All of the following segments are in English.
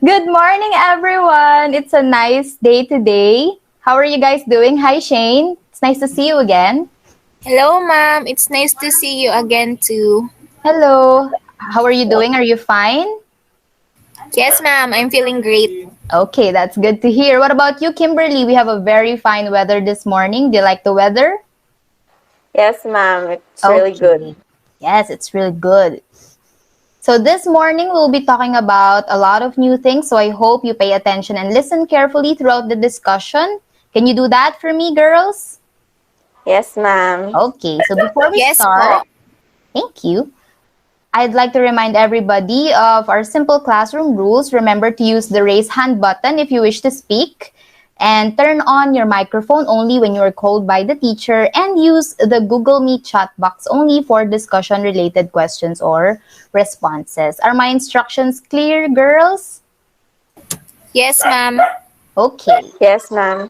Good morning, everyone. It's a nice day today. How are you guys doing? Hi, Shane. It's nice to see you again. Hello, ma'am. It's nice to see you again, too. Hello. How are you doing? Are you fine? Yes, ma'am. I'm feeling great. Okay, that's good to hear. What about you, Kimberly? We have a very fine weather this morning. Do you like the weather? Yes, ma'am. It's really good. Okay. Yes, it's really good. So this morning we'll be talking about a lot of new things. So I hope you pay attention and listen carefully throughout the discussion. Can you do that for me, girls? Yes, ma'am. Okay, so before we Yes, start, po. thank you. I'd like to remind everybody of our simple classroom rules. Remember to use the raise hand button if you wish to speak, and turn on your microphone only when you are called by the teacher, and use the Google Meet chat box only for discussion related questions or responses. Are my instructions clear, girls? Yes, ma'am. Okay. Yes, ma'am.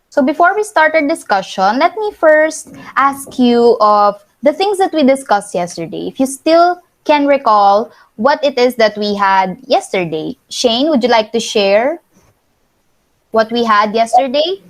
So before we start our discussion, let me first ask you of the things that we discussed yesterday. If you still can recall what it is that we had yesterday. Shane, would you like to share what we had yesterday?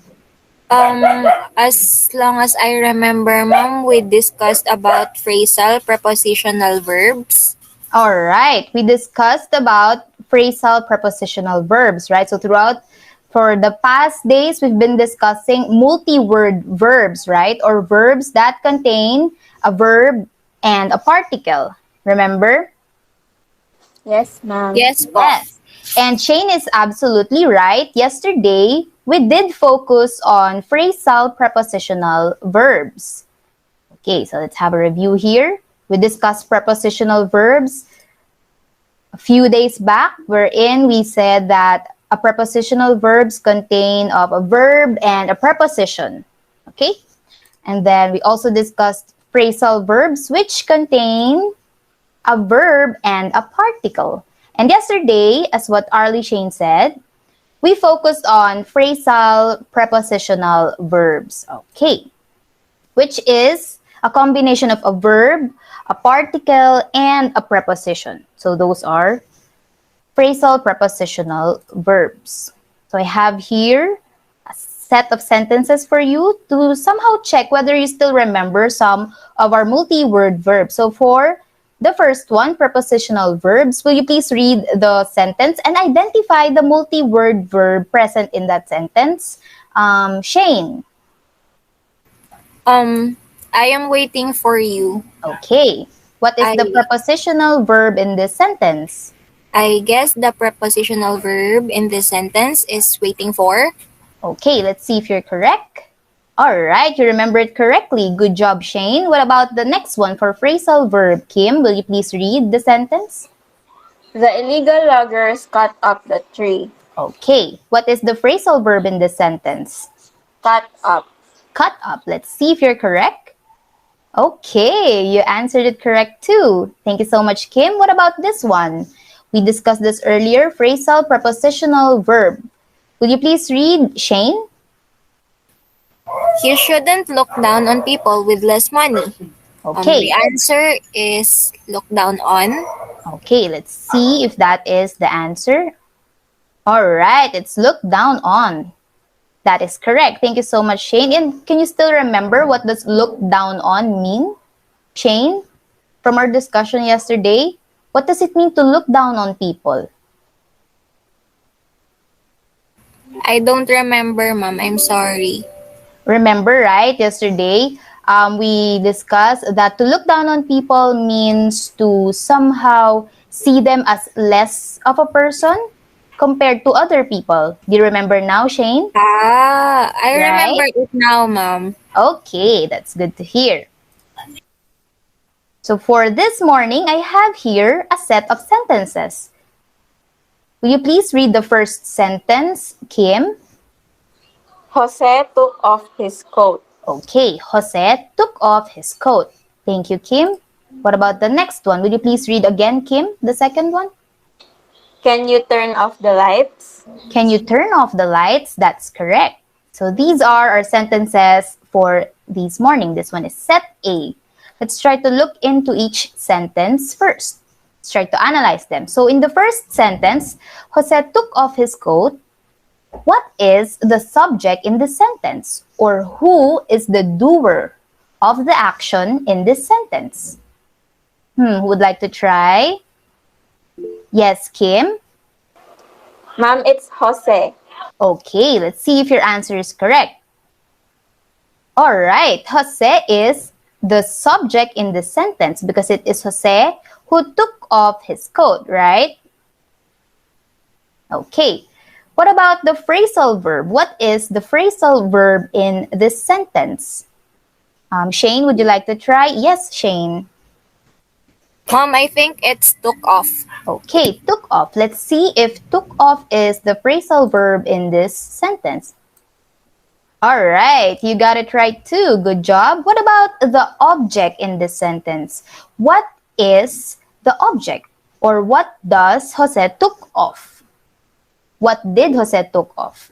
Um, as long as I remember, ma'am, we discussed about phrasal prepositional verbs. All right. We discussed about phrasal prepositional verbs, right? So throughout for the past days, we've been discussing multi-word verbs, right? Or verbs that contain a verb and a particle. Remember? Yes, ma'am. Yes, po. Yes. And Shane is absolutely right. Yesterday, we did focus on phrasal prepositional verbs. Okay, so let's have a review here. We discussed prepositional verbs a few days back, wherein we said that a prepositional verbs contain of a verb and a preposition. Okay? And then we also discussed phrasal verbs, which contain a verb and a particle. And yesterday, as what Arlie Shane said, we focused on phrasal prepositional verbs. Okay. Which is a combination of a verb, a particle, and a preposition. So those are phrasal prepositional verbs. So I have here a set of sentences for you to somehow check whether you still remember some of our multi-word verbs. So for the first one, prepositional verbs, will you please read the sentence and identify the multi-word verb present in that sentence? Shane. Um, I am waiting for you. Okay. What is I the prepositional verb in this sentence? I guess the prepositional verb in this sentence is waiting for. Okay, let's see if you're correct. All right, you remember it correctly. Good job, Shane. What about the next one for phrasal verb? Kim, will you please read the sentence? The illegal loggers cut up the tree. Okay, what is the phrasal verb in this sentence? Cut up. Cut up. Let's see if you're correct. Okay, you answered it correct too. Thank you so much, Kim. What about this one? We discussed this earlier. Phrasal prepositional verb. Will you please read, Shane? You shouldn't look down on people with less money. The Okay, answer is look down on. okay, let's see if that is the answer. All right, it's look down on. That is correct. Thank you so much, Shane. And can you still remember what does look down on mean? Shane, from our discussion yesterday, what does it mean to look down on people? I don't remember, ma'am. I'm sorry. Remember, right? Yesterday, we discussed that to look down on people means to somehow see them as less of a person compared to other people. Do you remember now, Shane? I Right? remember it now, ma'am. Okay, that's good to hear. So for this morning, I have here a set of sentences. Will you please read the first sentence, Kim? Jose took off his coat. Okay, Jose took off his coat. Thank you, Kim. What about the next one? Will you please read again, Kim, the second one? Can you turn off the lights? Can you turn off the lights? That's correct. So these are our sentences for this morning. This one is set A. Let's try to look into each sentence first. Let's try to analyze them. So in the first sentence, Jose took off his coat. What is the subject in this sentence? Or who is the doer of the action in this sentence? Who would like to try? Yes, Kim? Ma'am, it's Jose. Okay, let's see if your answer is correct. Alright, Jose is the subject in this sentence because it is Jose who took off his coat, right? Okay, what about the phrasal verb? What is the phrasal verb in this sentence? Shane, would you like to try? Yes, Shane. Mom, I think it's took off. Okay, took off. Let's see if took off is the phrasal verb in this sentence. All right, you got it right too. Good job. What about the object in this sentence? What is the object? Or what does Jose took off? What did Jose took off?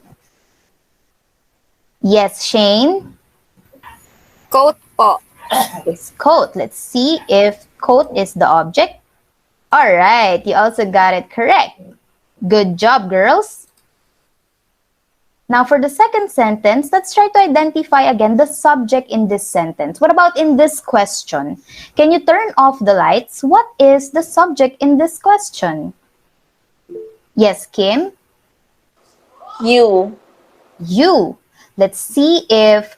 Yes, Shane? Coat po. It's coat. Let's see if coat is the object. All right, you also got it correct. Good job, girls. Now for the second sentence, let's try to identify again the subject in this sentence. What about in this question? Can you turn off the lights? What is the subject in this question? Yes, Kim? You. You. Let's see if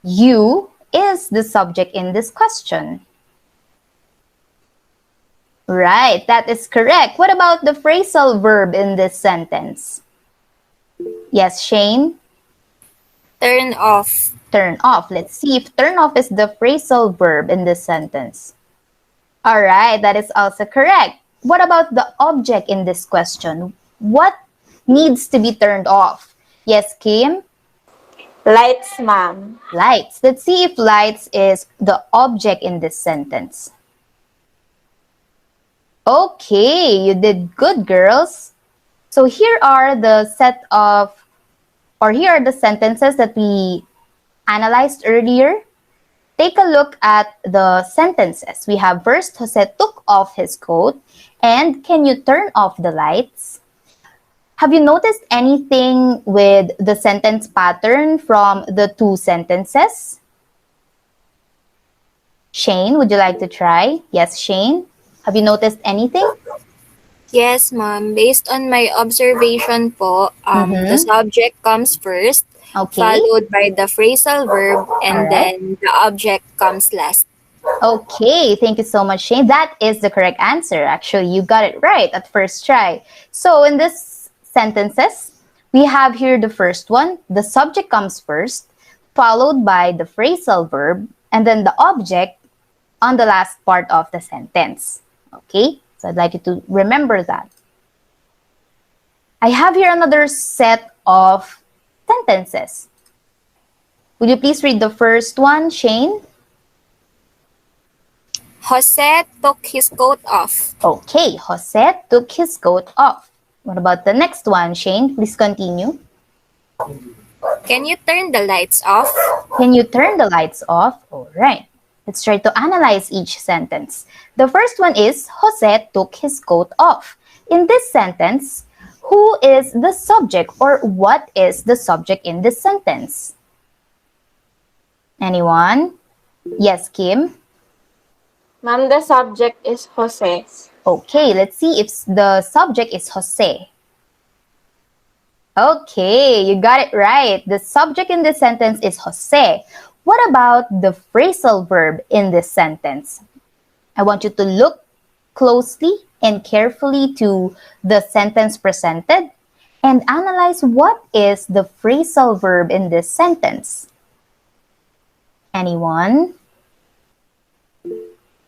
you is the subject in this question. Right, that is correct. What about the phrasal verb in this sentence? Yes, Shane? Turn off. Turn off. Let's see if turn off is the phrasal verb in this sentence. All right, that is also correct. What about the object in this question? What needs to be turned off? Yes, Kim? Lights, ma'am. Lights. Let's see if lights is the object in this sentence. Okay, you did good, girls. So here are the here are the sentences that we analyzed earlier. Take a look at the sentences. We have first, Jose took off his coat. And can you turn off the lights? Have you noticed anything with the sentence pattern from the two sentences? Shane, would you like to try? Yes, Shane. Have you noticed anything? Yes, ma'am. Based on my observation po, the subject comes first, Okay. followed by the phrasal verb, and Alright. then the object comes last. Okay, thank you so much, Shane. That is the correct answer. Actually, you got it right at first try. So in this sentences, we have here the first one. The subject comes first, followed by the phrasal verb, and then the object on the last part of the sentence. Okay, so I'd like you to remember that. I have here another set of sentences. Would you please read the first one, Shane? Jose took his coat off. Okay, Jose took his coat off. What about the next one, Shane? Please continue. Can you turn the lights off? Can you turn the lights off? All right. Let's try to analyze each sentence. The first one is, Jose took his coat off. In this sentence, who is the subject or what is the subject in this sentence? Anyone? Yes, Kim? Ma'am, the subject is Jose. Okay, let's see if the subject is Jose. Okay, you got it right. The subject in this sentence is Jose. What about the phrasal verb in this sentence? I want you to look closely and carefully to the sentence presented and analyze what is the phrasal verb in this sentence. Anyone?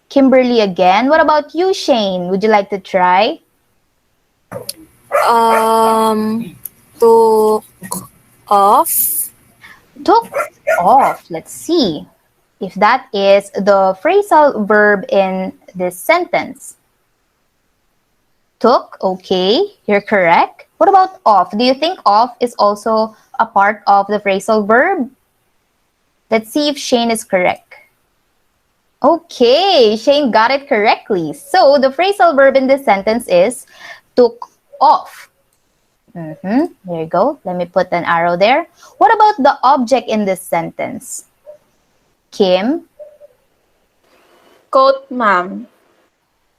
Kimberly again. What about you, Shane? Would you like to try? Took off. Took off. Let's see if that is the phrasal verb in this sentence. Took, okay, you're correct. What about off? Do you think off is also a part of the phrasal verb? Let's see if Shane is correct. Okay, Shane got it correctly. So the phrasal verb in this sentence is took off. There you go. Let me put an arrow there. What about the object in this sentence? Kim? Coat, ma'am.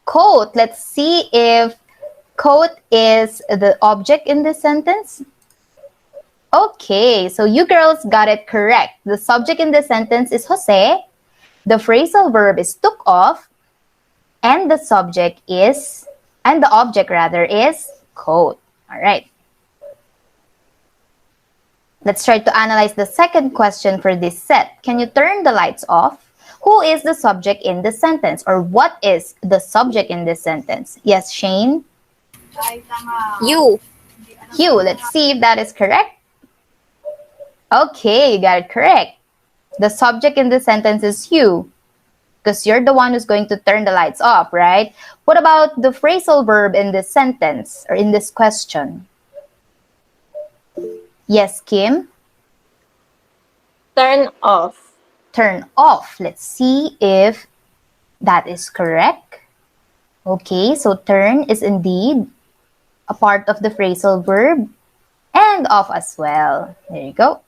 Coat. Let's see if coat is the object in this sentence. Okay, so you girls got it correct. The subject in this sentence is Jose. The phrasal verb is took off. And the object rather is coat. All right. Let's try to analyze the second question for this set. Can you turn the lights off? Who is the subject in this sentence? Or what is the subject in this sentence? Yes, Shane? You. You. Let's see if that is correct. Okay, you got it correct. The subject in this sentence is you, because you're the one who's going to turn the lights off, right? What about the phrasal verb in this sentence or in this question? Yes, Kim? Turn off. Turn off. Let's see if that is correct. Okay, so turn is indeed a part of the phrasal verb and off as well. There you go.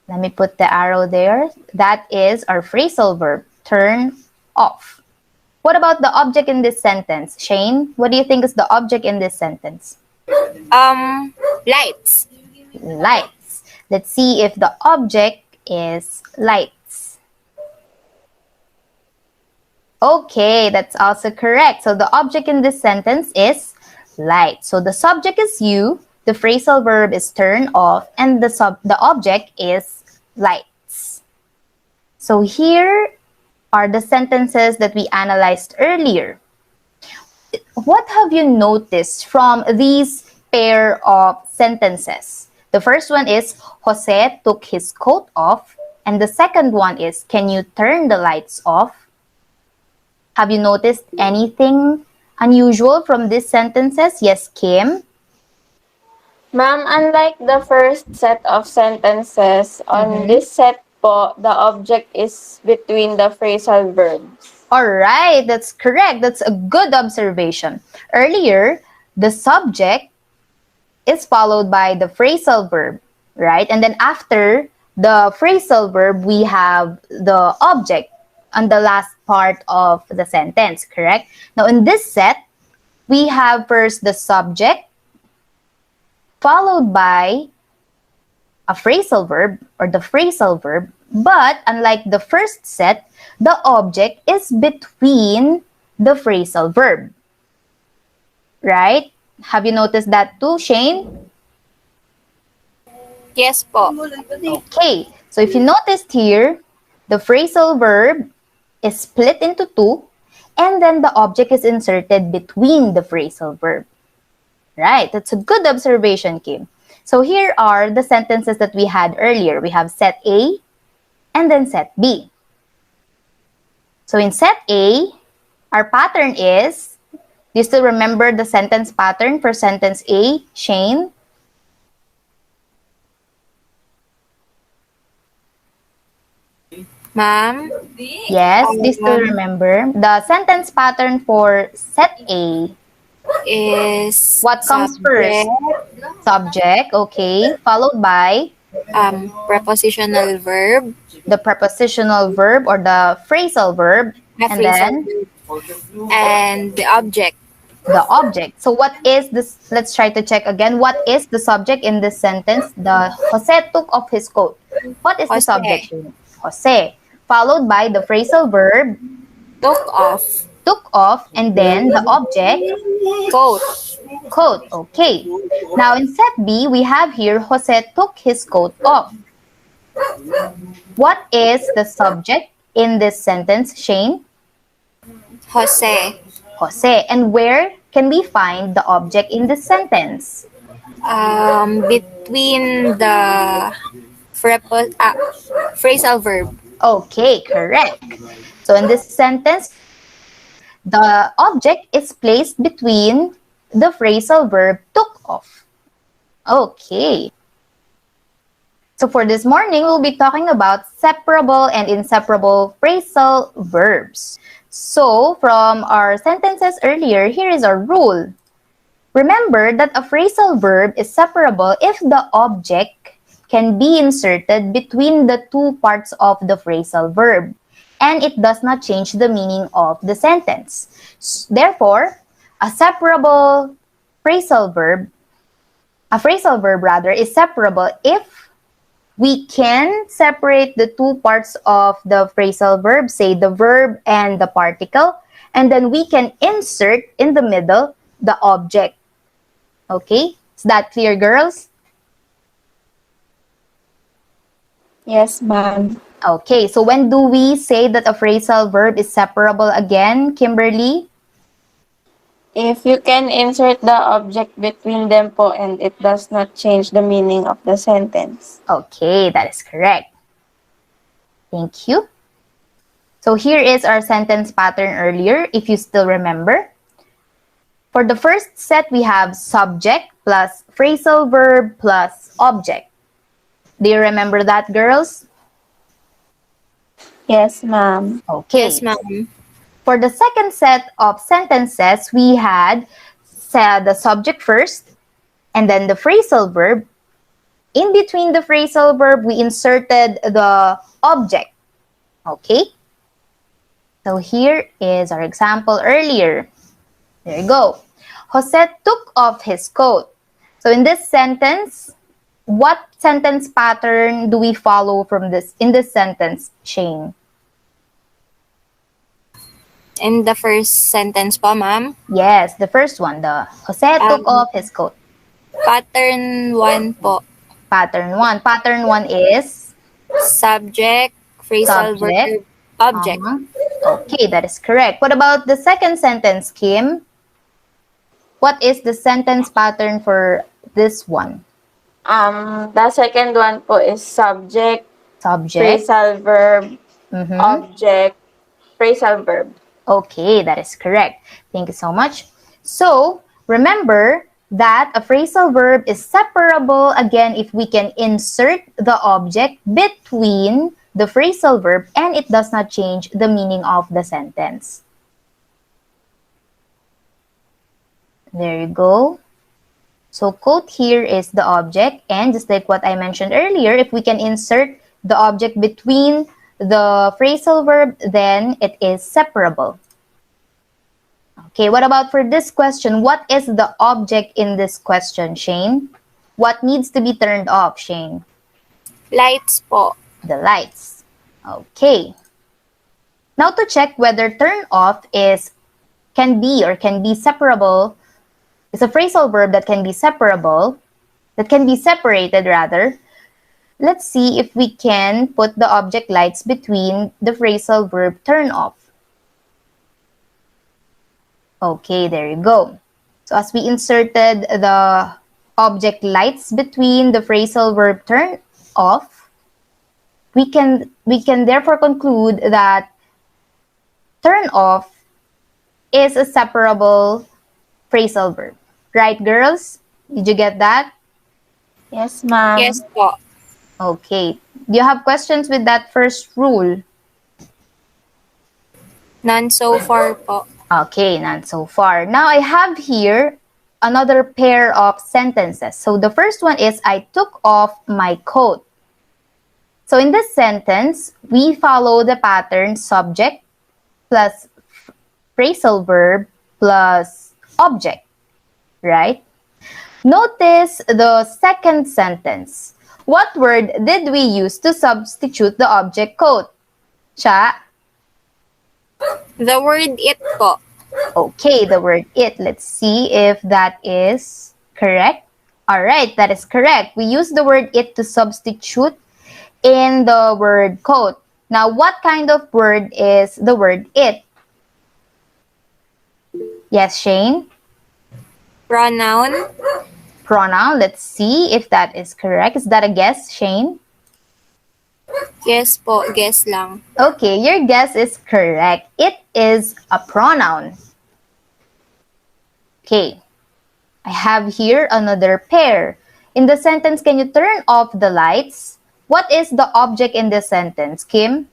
Let me put the arrow there. That is our phrasal verb, turn off. What about the object in this sentence? Shane, what do you think is the object in this sentence? Lights. Lights. Let's see if the object is lights. Okay, that's also correct. So the object in this sentence is light. So the subject is you, the phrasal verb is turn off, and the object is lights. So here are the sentences that we analyzed earlier. What have you noticed from these pair of sentences? The first one is Jose took his coat off, and the second one is can you turn the lights off? Have you noticed anything unusual from these sentences? Yes, Kim? Ma'am, unlike the first set of sentences, on this set po, the object is between the phrasal verbs. Alright, that's correct. That's a good observation. Earlier, the subject is followed by the phrasal verb, right? And then after the phrasal verb, we have the object on the last part of the sentence, correct? Now, in this set, we have first the subject, followed by a phrasal verb or the phrasal verb, but unlike the first set, the object is between the phrasal verb. Right? Have you noticed that too, Shane? Yes po. Okay, so if you noticed here, the phrasal verb is split into two, and then the object is inserted between the phrasal verb. Right, that's a good observation, Kim. So here are the sentences that we had earlier. We have set A and then set B. So in set A, our pattern is, do you still remember the sentence pattern for sentence A, Shane? Ma'am? Yes, do you still remember? The sentence pattern for set A, Is what comes first? Subject, okay, followed by prepositional verb. the prepositional verb or the phrasal verb, and then And the object. the object. So what is this? Let's try to check again. What is the subject in this sentence? The Jose took off his coat. What is the Jose. subject? Jose. Followed by the phrasal verb, Took off. took off, and then the object, Coat. coat. Okay. Now in set B, we have here Jose took his coat off. What is the subject in this sentence, Shane? Jose. Jose. And where can we find the object in this sentence? Between the phrasal verb. Okay, correct. So in this sentence, the object is placed between the phrasal verb took off. Okay. So for this morning, we'll be talking about separable and inseparable phrasal verbs. So from our sentences earlier, here is our rule. Remember that a phrasal verb is separable if the object can be inserted between the two parts of the phrasal verb and it does not change the meaning of the sentence. Therefore, a phrasal verb is separable if we can separate the two parts of the phrasal verb, say the verb and the particle, and then we can insert in the middle the object. Okay? Is that clear, girls? Yes, ma'am. Okay, so when do we say that a phrasal verb is separable again, Kimberly? If you can insert the object between them po and it does not change the meaning of the sentence. Okay, that is correct. Thank you. So here is our sentence pattern earlier, if you still remember. For the first set, we have subject plus phrasal verb plus object. Do you remember that, girls? Yes, ma'am. Okay. Yes, ma'am. For the second set of sentences, we had the subject first and then the phrasal verb. In between the phrasal verb, we inserted the object. Okay? So here is our example earlier. There you go. Jose took off his coat. So in this sentence, what sentence pattern do we follow from this in this sentence, Shane? In the first sentence po, ma'am, Yes, the first one, the Jose took off his coat. pattern 1 po. Pattern 1. Pattern 1 is Subject, phrasal subject. verb, object. Okay, that is correct. What about the second sentence, Kim? What is the sentence pattern for this one? The second one po is subject, Subject. phrasal verb, Mhm. object, phrasal verb. Okay, that is correct. Thank you so much. So, remember that a phrasal verb is separable again if we can insert the object between the phrasal verb and it does not change the meaning of the sentence. There you go. So, quote here is the object, and just like what I mentioned earlier, if we can insert the object between the phrasal verb, then it is separable. Okay, what about for this question? What is the object in this question, Shane? What needs to be turned off, Shane? Lights po. The lights. Okay. Now to check whether turn off can be separable. It's a phrasal verb that can be separable, that can be separated rather. Let's see if we can put the object lights between the phrasal verb turn off. Okay, there you go. So as we inserted the object lights between the phrasal verb turn off, we can therefore conclude that turn off is a separable phrasal verb. Right, girls? Did you get that? Yes, ma'am. Yes po. Okay. Do you have questions with that first rule? None so far po. Okay, none so far. Now I have here another pair of sentences. So the first one is, I took off my coat. So in this sentence, we follow the pattern subject plus phrasal verb plus object, right? Notice the second sentence. What word did we use to substitute the object coat? Cha? The word it po. Okay, the word it. Let's see if that is correct. All right, that is correct. We use the word it to substitute in the word coat. Now, what kind of word is the word it? Yes, Shane? Pronoun. Pronoun. Let's see if that is correct. Is that a guess, Shane? Yes po, guess lang. Okay, your guess is correct. It is a pronoun. Okay, I have here another pair. In the sentence, can you turn off the lights? What is the object in this sentence, Kim?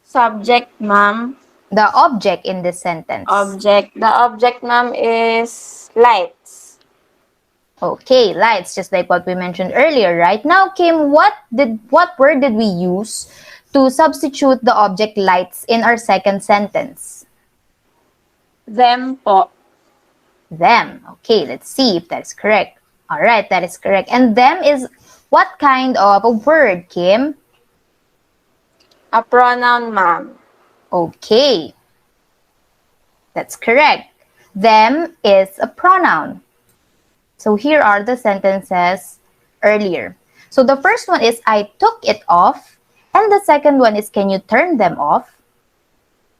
Subject, ma'am. The object in this sentence. Object. The object, ma'am, is lights. Okay, lights, just like what we mentioned earlier, right? Now, Kim, what word did we use to substitute the object lights in our second sentence? Them po. Them. Okay, let's see if that's correct. All right, that is correct. And them is what kind of a word, Kim? A pronoun, ma'am. Okay, that's correct. Them is a pronoun. So here are the sentences earlier. So the first one is I took it off, and the second one is can you turn them off?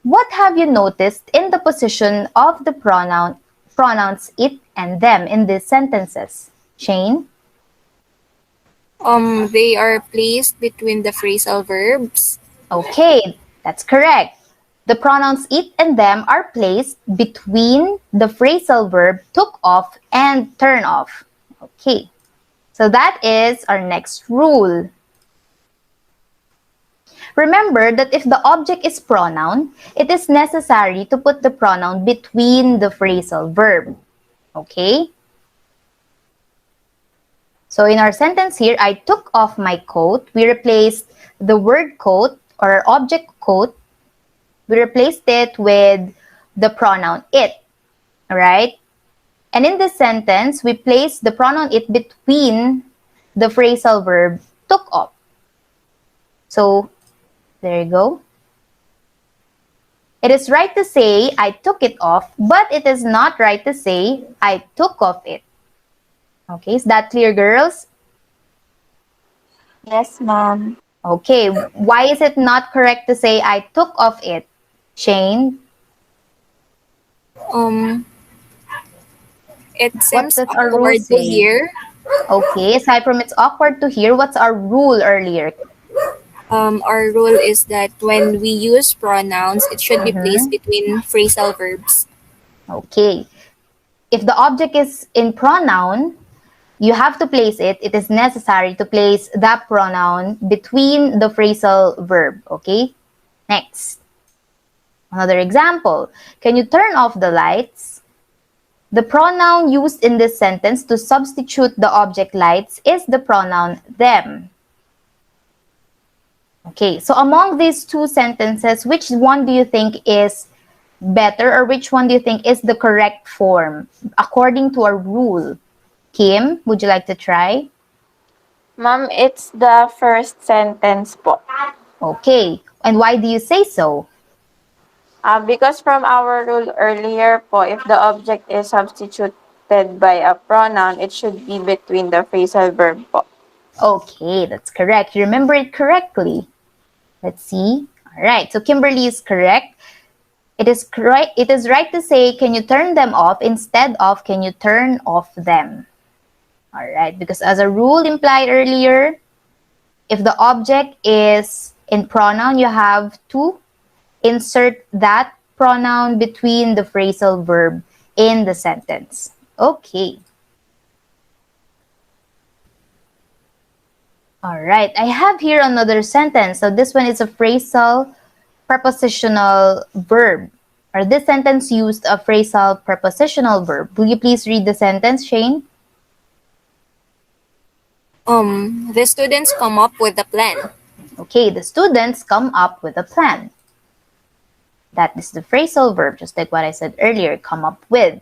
What have you noticed in the position of the pronouns it and them in these sentences? Shane? They are placed between the phrasal verbs. Okay, that's correct. The pronouns it and them are placed between the phrasal verb took off and turn off. Okay, so that is our next rule. Remember that if the object is pronoun, it is necessary to put the pronoun between the phrasal verb. Okay? So in our sentence here, I took off my coat. We replaced the word coat or object coat. We replaced it with the pronoun it. Alright? And in this sentence, we place the pronoun it between the phrasal verb took off. So, there you go. It is right to say I took it off, but it is not right to say I took off it. Okay, is that clear, girls? Yes, ma'am. Okay, why is it not correct to say I took off it? Shane? It What seems does our rule awkward to say? hear. Okay, aside from it's awkward to hear, what's our rule earlier? Our rule is that when we use pronouns, it should be placed between phrasal verbs. Okay. If the object is in pronoun, you have to place it. It is necessary to place that pronoun between the phrasal verb. Okay? Next. Another example. Can you turn off the lights? The pronoun used in this sentence to substitute the object lights is the pronoun them. Okay, so among these two sentences, which one do you think is better or which one do you think is the correct form according to our rule? Kim, would you like to try? Ma'am, it's the first sentence po. Okay, and why do you say so? Because from our rule earlier po, if the object is substituted by a pronoun, it should be between the phrasal verb po. Okay, that's correct. You remember it correctly. Let's see. All right, so Kimberly is correct. It is right to say, can you turn them off instead of can you turn off them? All right, because as a rule implied earlier, if the object is in pronoun, you have to insert that pronoun between the phrasal verb in the sentence. Okay. All right, I have here another sentence. So this one is a phrasal prepositional verb. Or this sentence used a phrasal prepositional verb. Will you please read the sentence, Shane? The students come up with a plan. Okay, the students come up with a plan. That is the phrasal verb, just like what I said earlier, come up with.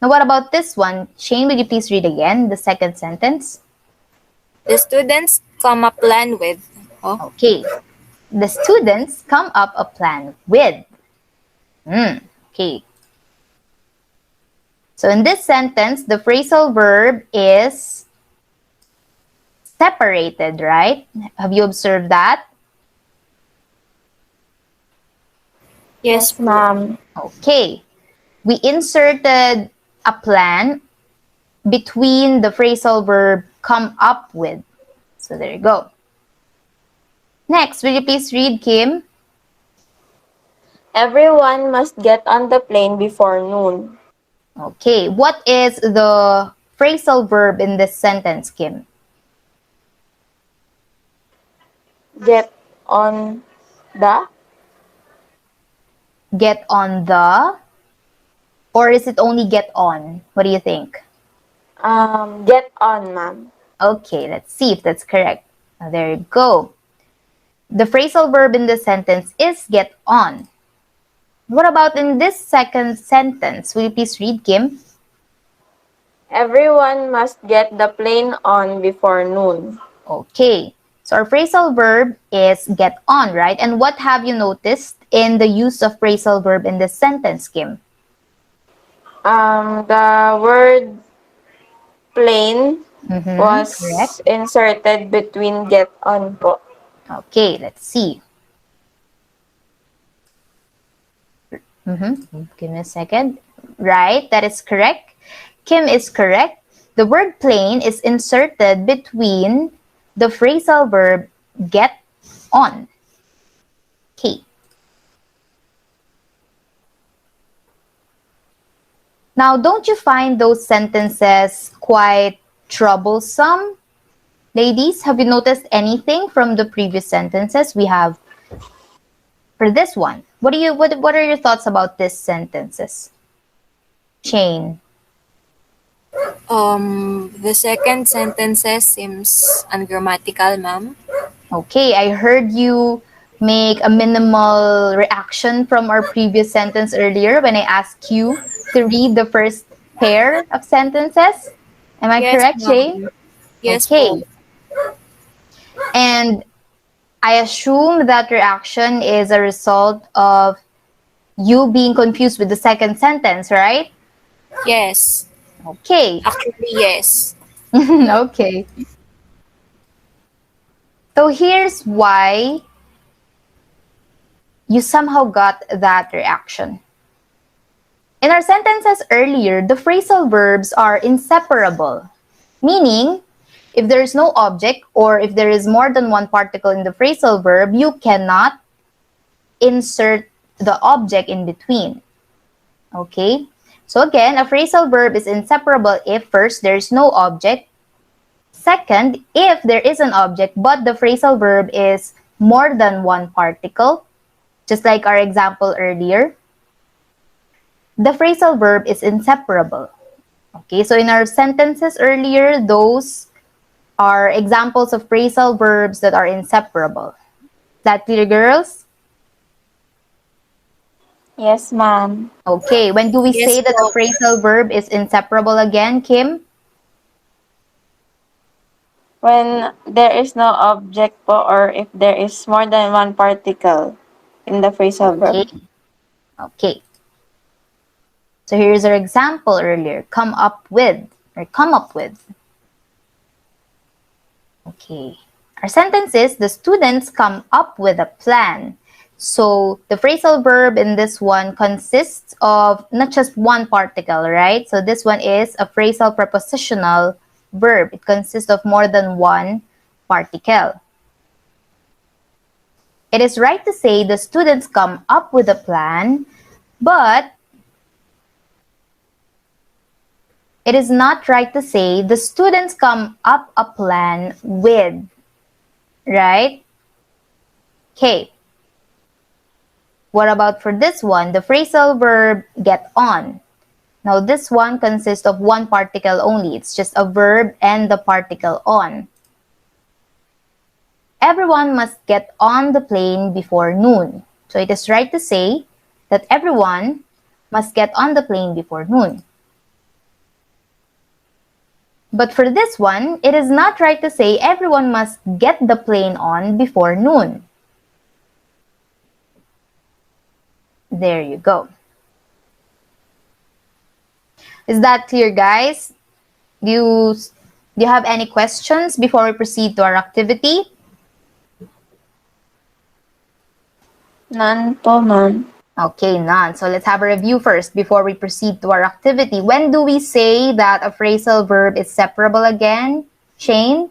Now, what about this one? Shane, will you please read again the second sentence? The students come a plan with. Oh, Okay, the students come up a plan with. Okay. So in this sentence, the phrasal verb is separated, right? Have you observed that? yes, ma'am. Okay. We inserted a plan between the phrasal verb come up with. So there you go. Next, will you please read, Kim? Everyone must get on the plane before noon. Okay, what is the phrasal verb in this sentence, Kim? Get on the. Get on the, or is it only get on? What do you think? Get on, ma'am. Okay, let's see if that's correct. Now, there you go. The phrasal verb in this sentence is get on. What about in this second sentence? Will you please read, Kim? Everyone must get the plane on before noon. Okay, so our phrasal verb is get on, right? And what have you noticed in the use of phrasal verb in this sentence, Kim? The word plane Correct. was inserted between get on po. Okay, let's see. Give me a second. Right, that is correct. Kim is correct. The word plane is inserted between the phrasal verb get on. Okay. Now, don't you find those sentences quite troublesome? Ladies, have you noticed anything from the previous sentences we have for this one? What are your thoughts about these sentences? Shane. The second sentences seems ungrammatical, ma'am. Okay, I heard you make a minimal reaction from our previous sentence earlier when I asked you to read the first pair of sentences. Am I Yes, correct, Shane? ma'am. Yes po. Okay. And I assume that reaction is a result of you being confused with the second sentence, right? Yes. Okay. Actually, yes. Okay. So here's why you somehow got that reaction. In our sentences earlier, the phrasal verbs are inseparable, meaning if there is no object or if there is more than one particle in the phrasal verb, you cannot insert the object in between. Okay? So again, a phrasal verb is inseparable if first, there is no object. Second, if there is an object but the phrasal verb is more than one particle, just like our example earlier, the phrasal verb is inseparable. Okay, so in our sentences earlier, those are examples of phrasal verbs that are inseparable. Is that clear, girls? Yes, ma'am. Okay, when do we Yes say that a po. phrasal verb is inseparable again, Kim? When there is no object po or if there is more than one particle in the phrasal Okay, verb. okay. So here's our example earlier. Come up with, or come up with. Okay. Our sentence is, the students come up with a plan. So the phrasal verb in this one consists of not just one particle, right? So this one is a phrasal prepositional verb. It consists of more than one particle. It is right to say the students come up with a plan, but it is not right to say the students come up a plan with, right? Okay. What about for this one? The phrasal verb get on. Now this one consists of one particle only. It's just a verb and the particle on. Everyone must get on the plane before noon. So it is right to say that everyone must get on the plane before noon. But for this one, it is not right to say everyone must get the plane on before noon. There you go. Is that clear, guys? Do you have any questions before we proceed to our activity? None po, ma'am. Okay, none. So let's have a review first before we proceed to our activity. When do we say that a phrasal verb is separable again? Shane?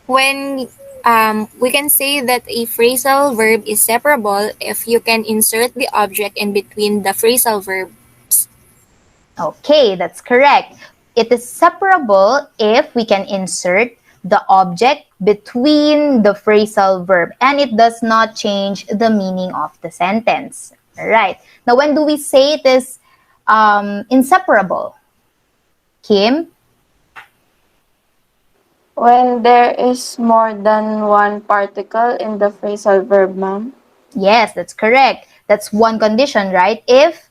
When We can say that a phrasal verb is separable if you can insert the object in between the phrasal verbs. Okay, that's correct. It is separable if we can insert the object between the phrasal verb and it does not change the meaning of the sentence. All right. Now, when do we say it is inseparable? Kim? When there is more than one particle in the phrasal verb, ma'am. Yes, that's correct. That's one condition, right? If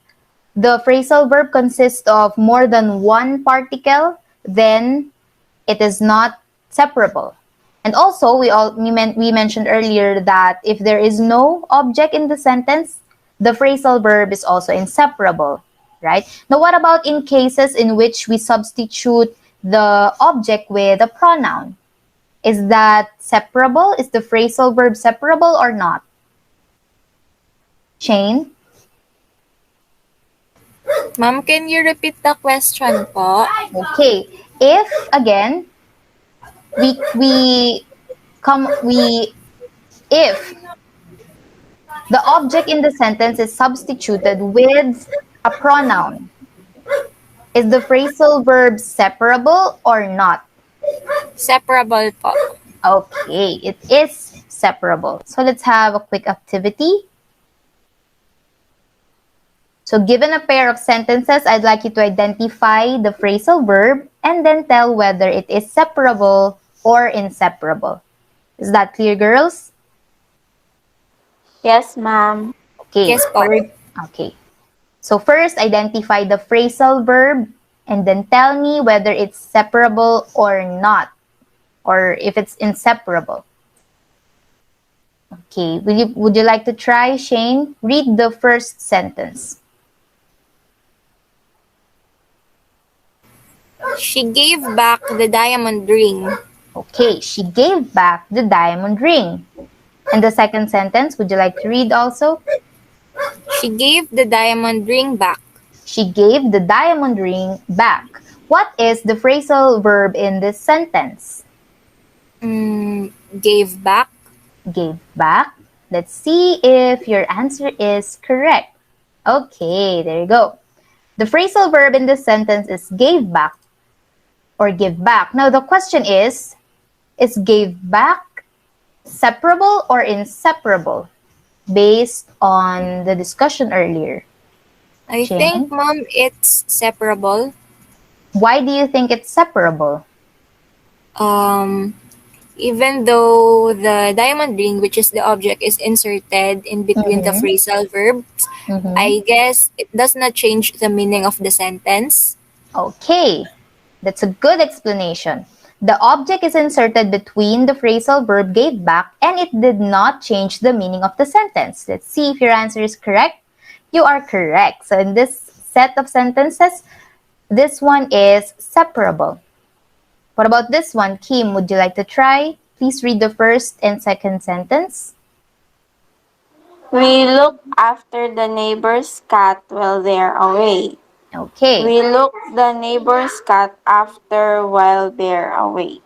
the phrasal verb consists of more than one particle, then it is not separable. And also, we mentioned earlier that if there is no object in the sentence, the phrasal verb is also inseparable, right? Now, what about in cases in which we substitute the object with a pronoun? Is that separable? Is the phrasal verb separable or not? Shane? Ma'am, can you repeat the question po? Okay. If, again, we if the object in the sentence is substituted with a pronoun, is the phrasal verb separable or not? Separable po. Okay, it is separable. So let's have a quick activity. So given a pair of sentences, I'd like you to identify the phrasal verb and then tell whether it is separable or inseparable. Is that clear, girls? Yes, ma'am. Okay. Yes po. Okay. So first, identify the phrasal verb and then tell me whether it's separable or not, or if it's inseparable. Okay. Would you like to try, Shane? Read the first sentence. She gave back the diamond ring. Okay, she gave back the diamond ring. And the second sentence, would you like to read also? She gave the diamond ring back. She gave the diamond ring back. What is the phrasal verb in this sentence? Gave back. Gave back. Let's see if your answer is correct. Okay, there you go. The phrasal verb in this sentence is gave back or give back. Now the question is gave back separable or inseparable based on the discussion earlier? I Jane? think, ma'am, it's separable. Why do you think it's separable? Even though the diamond ring, which is the object, is inserted in between the phrasal verbs, I guess it does not change the meaning of the sentence. Okay, that's a good explanation. The object is inserted between the phrasal verb gave back and it did not change the meaning of the sentence. Let's see if your answer is correct. You are correct. So in this set of sentences, this one is separable. What about this one? Kim, would you like to try? Please read the first and second sentence. We look after the neighbor's cat while they're away. Okay. We look the neighbor's cat after while they're away.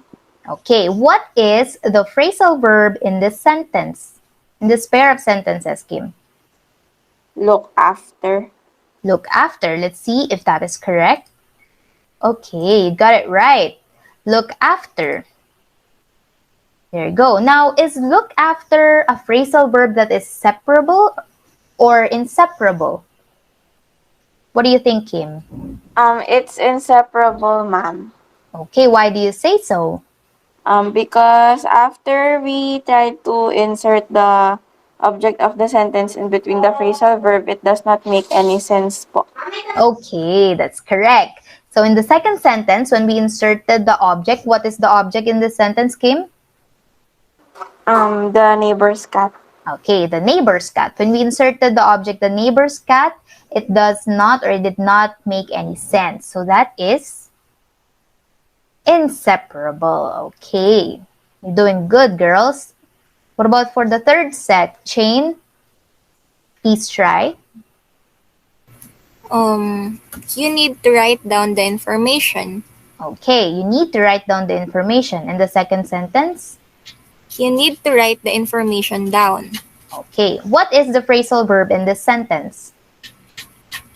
Okay, what is the phrasal verb in this sentence? In this pair of sentences, Kim? Look after. Look after. Let's see if that is correct. Okay, you got it right. Look after. There you go. Now, is look after a phrasal verb that is separable or inseparable? What do you think, Kim? It's inseparable, ma'am. Okay, why do you say so? Because after we try to insert the object of the sentence in between the phrasal verb, it does not make any sense po. Okay, that's correct. So in the second sentence, when we inserted the object, what is the object in this sentence, Kim? The neighbor's cat. Okay, the neighbor's cat. When we inserted the object, the neighbor's cat, it does not or it did not make any sense. So that is inseparable. Okay, you're doing good, girls. What about for the third set? Chain, please try. You need to write down the information. Okay, you need to write down the information. And the second sentence? You need to write the information down. Okay, what is the phrasal verb in this sentence?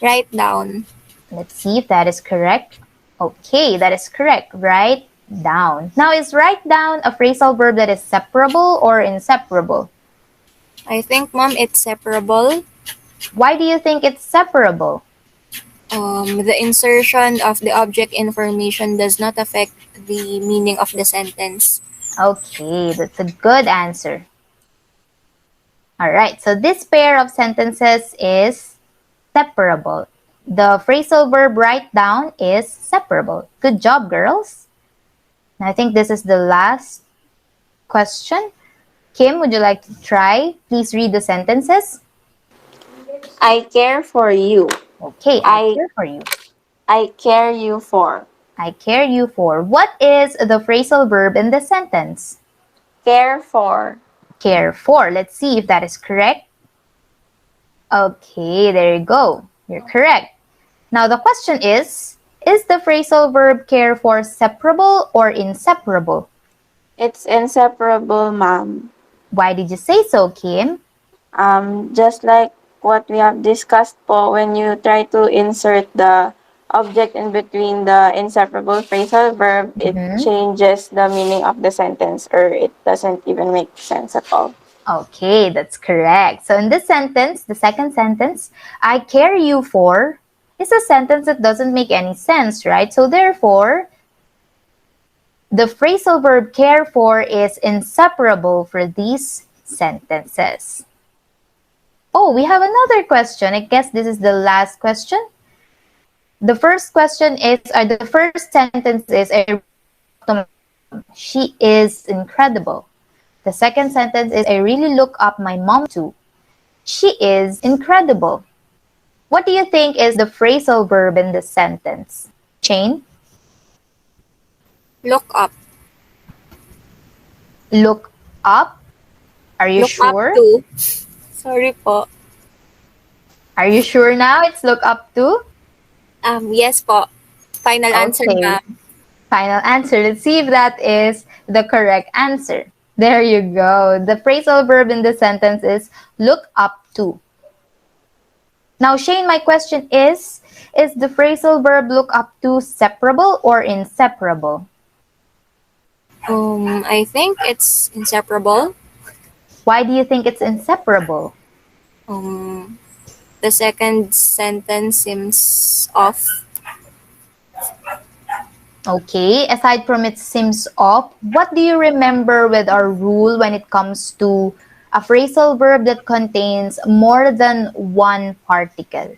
Write down. Let's see if that is correct. Okay, that is correct. Write down. Now, is write down a phrasal verb that is separable or inseparable? I think, Mom, it's separable. Why do you think it's separable? The insertion of the object information does not affect the meaning of the sentence. Okay, that's a good answer. Alright, so this pair of sentences is separable. The phrasal verb write down is separable. Good job, girls. And I think this is the last question. Kim, would you like to try? Please read the sentences. I care for you. Okay, I care for you. I care you for. I care you for. What is the phrasal verb in this sentence? Care for. Care for. Let's see if that is correct. Okay, there you go. You're correct. Now the question is the phrasal verb care for separable or inseparable? It's inseparable, ma'am. Why did you say so, Kim? Just like what we have discussed po, when you try to insert the object in between the inseparable phrasal verb, it changes the meaning of the sentence, or it doesn't even make sense at all. Okay, that's correct. So in this sentence, the second sentence, I care you for, is a sentence that doesn't make any sense, right? So therefore, the phrasal verb care for is inseparable for these sentences. Oh, we have another question. I guess this is the last question. The first question is, the first sentence is, she is incredible. The second sentence is, I really look up my mom too. She is incredible. What do you think is the phrasal verb in this sentence? Shane? Look up. Look up? Are you Look sure? up to. Sorry po. Are you sure now it's look up to? Yes po. Final answer, Okay. ma'am. Final answer. Let's see if that is the correct answer. There you go. The phrasal verb in the sentence is look up to. Now, Shane, my question is the phrasal verb look up to separable or inseparable? I think it's inseparable. Why do you think it's inseparable? The second sentence seems off. Okay, aside from it seems off, what do you remember with our rule when it comes to a phrasal verb that contains more than one particle?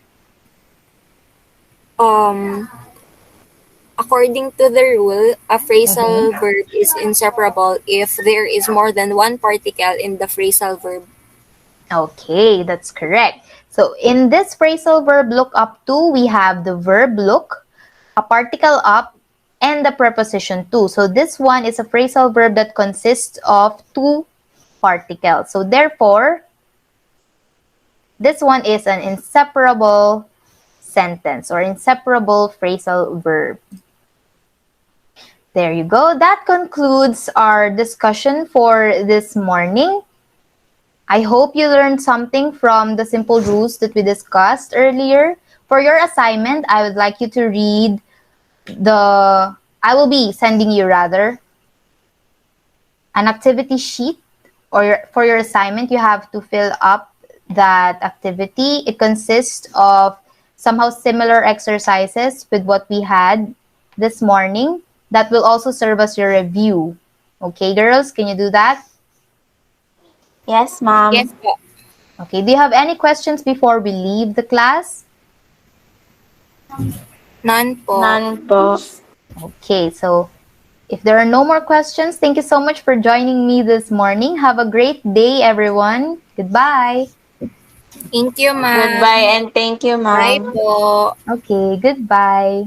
According to the rule, a phrasal verb is inseparable if there is more than one particle in the phrasal verb. Okay, that's correct. So in this phrasal verb look up to, we have the verb look, a particle up, and the preposition to. So this one is a phrasal verb that consists of two particles. So therefore, this one is an inseparable sentence or inseparable phrasal verb. There you go. That concludes our discussion for this morning. I hope you learned something from the simple rules that we discussed earlier. For your assignment, I would like you to read I will be sending you rather an activity sheet, or for your assignment, you have to fill up that activity. It consists of somehow similar exercises with what we had this morning. That will also serve as your review. Okay, girls, can you do that? Yes, ma'am. Yes po. Okay, do you have any questions before we leave the class? None po. None po. Okay, so if there are no more questions, thank you so much for joining me this morning. Have a great day, everyone. Goodbye. Thank you, ma'am. Goodbye and thank you, Bye ma'am. po. Okay, goodbye.